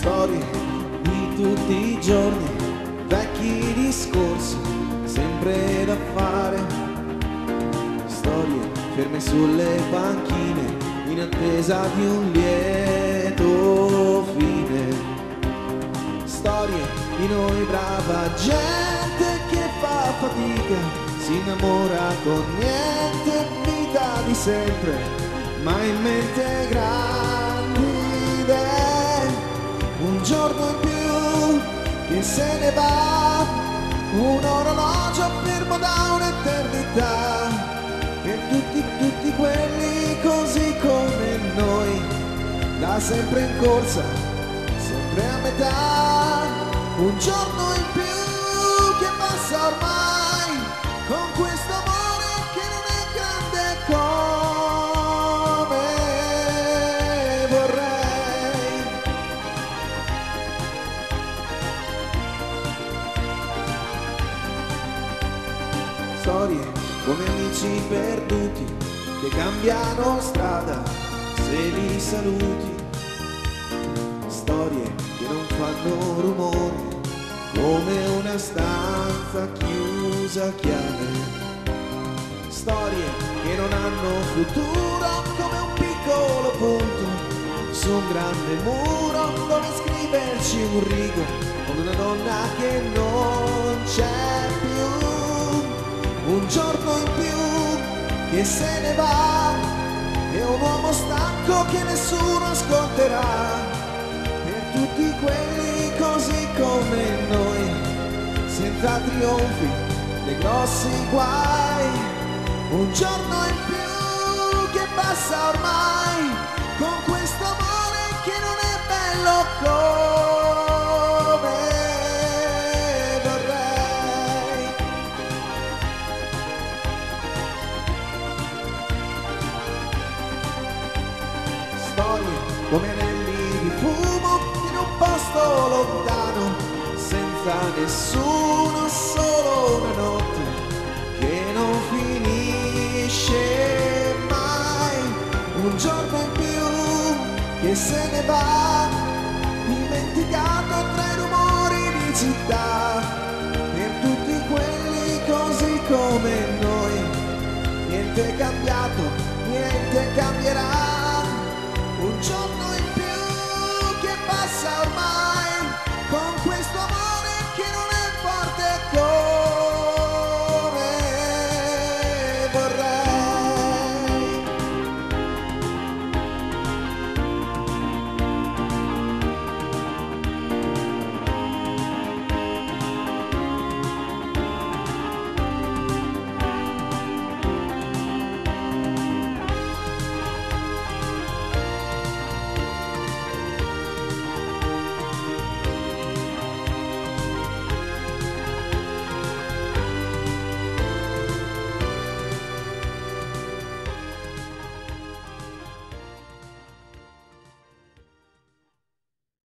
Storie di tutti i giorni, vecchi discorsi, sempre da fare. Storie ferme sulle panchine, in attesa di un lieto fine. Storie di noi brava gente che fa fatica, si innamora con niente, vita di sempre, ma in mente grandi idee. Un giorno in più che se ne va, un orologio fermo da un'eternità. Per tutti quelli così come noi, da sempre in corsa, sempre a metà. Un giorno in più che passa ormai, con questo amore che non è grande come vorrei. Storie come amici perduti che cambiano strada se li saluti. Storie che non fanno rumore come una stanza chiusa a chiave. Storie che non hanno futuro come un piccolo punto su un grande muro dove scriverci un rigo con una donna che non c'è più. Un giorno in più che se ne va e un uomo stanco che nessuno ascolterà. Per tutti quelli così come noi, senza trionfi né grossi guai. Un giorno in più che passa ormai, con questo amore che non è bello come vorrei. Storie come anelli di fumo in un posto lontano, senza nessuno, solo una notte che non finisce mai. Un giorno in più che se ne va, dimenticato tra i rumori di città. Per tutti quelli così come noi, niente è cambiato, niente cambierà.